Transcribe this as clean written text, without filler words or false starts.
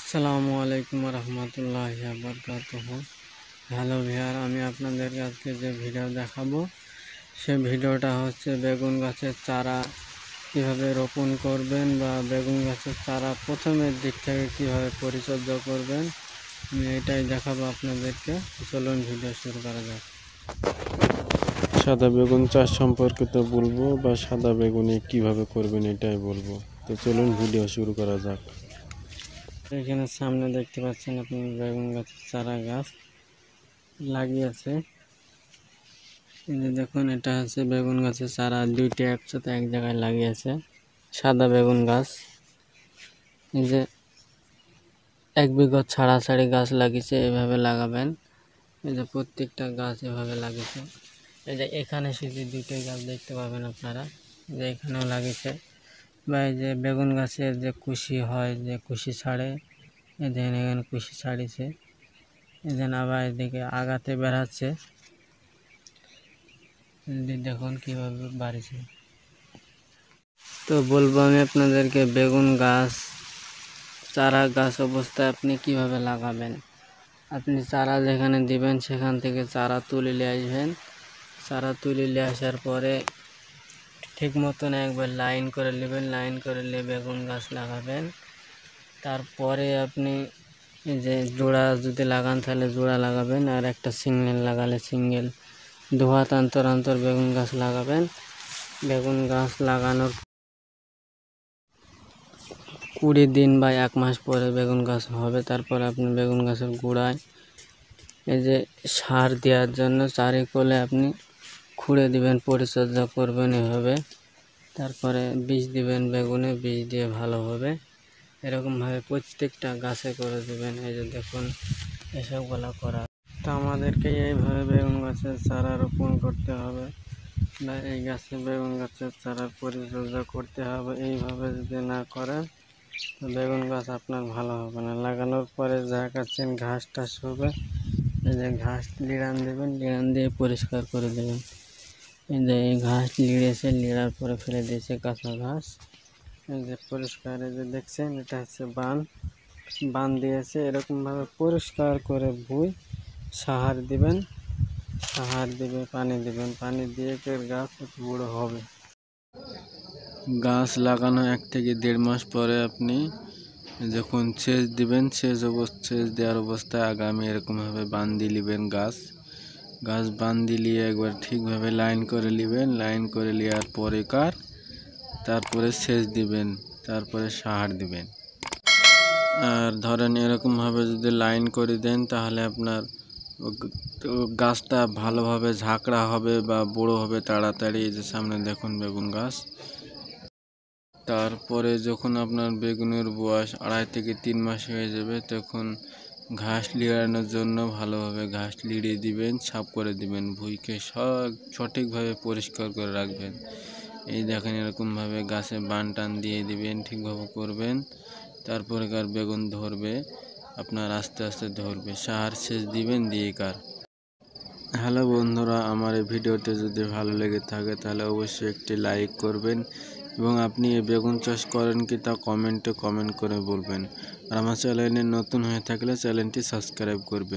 আসসালামু আলাইকুম রহমতুল্লাহি ওয়া বারাকাতুহু। হ্যালো ভিউয়ার, আমি আপনাদেরকে আজকে যে ভিডিও দেখাবো সে ভিডিওটা হচ্ছে বেগুন গাছের চারা কিভাবে রোপণ করবেন বা বেগুন গাছের চারা প্রথমের দিক থেকে কিভাবে পরিচর্যা করবেন, আমি এটাই দেখাবো আপনাদেরকে। চলুন ভিডিও শুরু করা যাক। সাদা বেগুন চাষ সম্পর্কে তো বলবো, বা সাদা বেগুনি কিভাবে করবেন এটাই বলবো। তো চলুন ভিডিও শুরু করা যাক। এখানে সামনে দেখতে পাচ্ছেন আপনি বেগুন গাছের চারা গাছ লাগিয়েছে। এই যে দেখুন, এটা হচ্ছে বেগুন গাছের চারা, দুইটি একসাথে এক জায়গায় লাগিয়েছে। সাদা বেগুন গাছ, এই যে 1 বিঘা ছাড়াছাড়ি গাছ লাগিয়েছে, এভাবে লাগাবেন। এই যে প্রত্যেকটা গাছ এভাবে লাগিয়েছে। এই যে এখানে শুধু দুইটাই গাছ দেখতে পাবেন আপনারা, যে এখানেও লাগিয়েছে। বা এই যে বেগুন গাছের যে কুশি হয়, যে কুশি ছাড়ে, এই দেখেন এখানে কুশি ছাড়িয়েছে। এই যে আবার এদিকে আগাতে বেড়াচ্ছে, দেখুন কিভাবে বাড়িছে। তো বলবো আমি আপনাদেরকে, বেগুন গাছ চারা গাছ অবস্থায় আপনি কিভাবে লাগাবেন। আপনি চারা যেখানে দিবেন সেখান থেকে চারা তুলে নিয়ে আসবেন। চারা তুলে নিয়ে আসার পরে ঠিক মতন একবার লাইন করে নেবেন, লাইন করে নিয়ে বেগুন গাছ লাগাবেন। তারপরে আপনি যে জোড়া যদি লাগান তাহলে জোড়া লাগাবেন, আর একটা সিঙ্গেল লাগালে সিঙ্গেল, 2 হাত অন্তর অন্তর বেগুন গাছ লাগাবেন। বেগুন গাছ লাগানোর 20 দিন বা 1 মাস পরে বেগুন গাছ হবে। তারপরে আপনি বেগুন গাছের গোড়ায় এই যে সার দেওয়ার জন্য চারিকোলে আপনি খুঁড়ে দিবেন, পরিচর্যা করবেন এভাবে। তারপরে বীজ দিবেন, বেগুনে বীজ দিয়ে ভালোভাবে এরকমভাবে প্রত্যেকটা গাছে করে দিবেন। এই যে দেখুন এসবগুলো করা। তো আমাদেরকে এইভাবে বেগুন গাছের চারা রোপণ করতে হবে, বা এই গাছে বেগুন গাছের চারার পরিচর্যা করতে হবে। এইভাবে যদি না করেন তো বেগুন গাছ আপনার ভালো হবে না। লাগানোর পরে যা কাটছেন ঘাস টাস হবে, এই যে ঘাস লিড়ান দেবেন, লিড়ান দিয়ে পরিষ্কার করে দেবেন। এই যে এই ঘাস লিড়েছে, লিড়ার পরে ফেলে দিয়েছে কাঁচা ঘাস। এই যে পরিষ্কার, এই যে দেখছেন এটা হচ্ছে বান দিয়েছে। এরকমভাবে পরিষ্কার করে ভুঁই সাহার দিবেন, সাহার দিবে, পানি দিবেন, পানি দিয়ে গাছ বড়ো হবে। গাছ লাগানো 1 থেকে 1.5 মাস পরে আপনি যখন সেচ দিবেন, সেচ দেওয়ার অবস্থায় আগামী এরকমভাবে বান্ধি নেবেন গাছ বান্ধি নিয়ে একবার ঠিকভাবে লাইন করে নেবেন। লাইন করে নেওয়ার পরে তারপরে সেচ দিবেন, তারপরে সার দিবেন। আর ধরেন এরকমভাবে যদি লাইন করে দেন তাহলে আপনার গাছটা ভালোভাবে ঝাঁকড়া হবে বা বড় হবে তাড়াতাড়ি। এই যে সামনে দেখুন বেগুন গাছ। তারপরে যখন আপনার বেগুনের বয়স 2.5 থেকে 3 মাস হয়ে যাবে, তখন ঘাস লিড়ানোর জন্য ভালোভাবে ঘাস লিড়িয়ে দিবেন, সাফ করে দিবেন, ভুঁইকে সঠিকভাবে পরিষ্কার করে রাখবেন। এই দেখেন এরকমভাবে গাছে বান টান দিয়ে দিবেন, ঠিকভাবে করবেন। তারপরে বেগুন ধরবে, আপনার আস্তে আস্তে ধরবে। সার সেচ দিবেন দিয়ে হ্যালো বন্ধুরা, আমার এই ভিডিওটি যদি ভালো লেগে থাকে তাহলে অবশ্যই একটি লাইক করবেন, এবং আপনি এই বেগুন চাষ করেন কি তা কমেন্ট করে বলবেন। আর আমার চ্যানেলে নতুন হয়ে থাকলে চ্যানেলটি সাবস্ক্রাইব করবেন।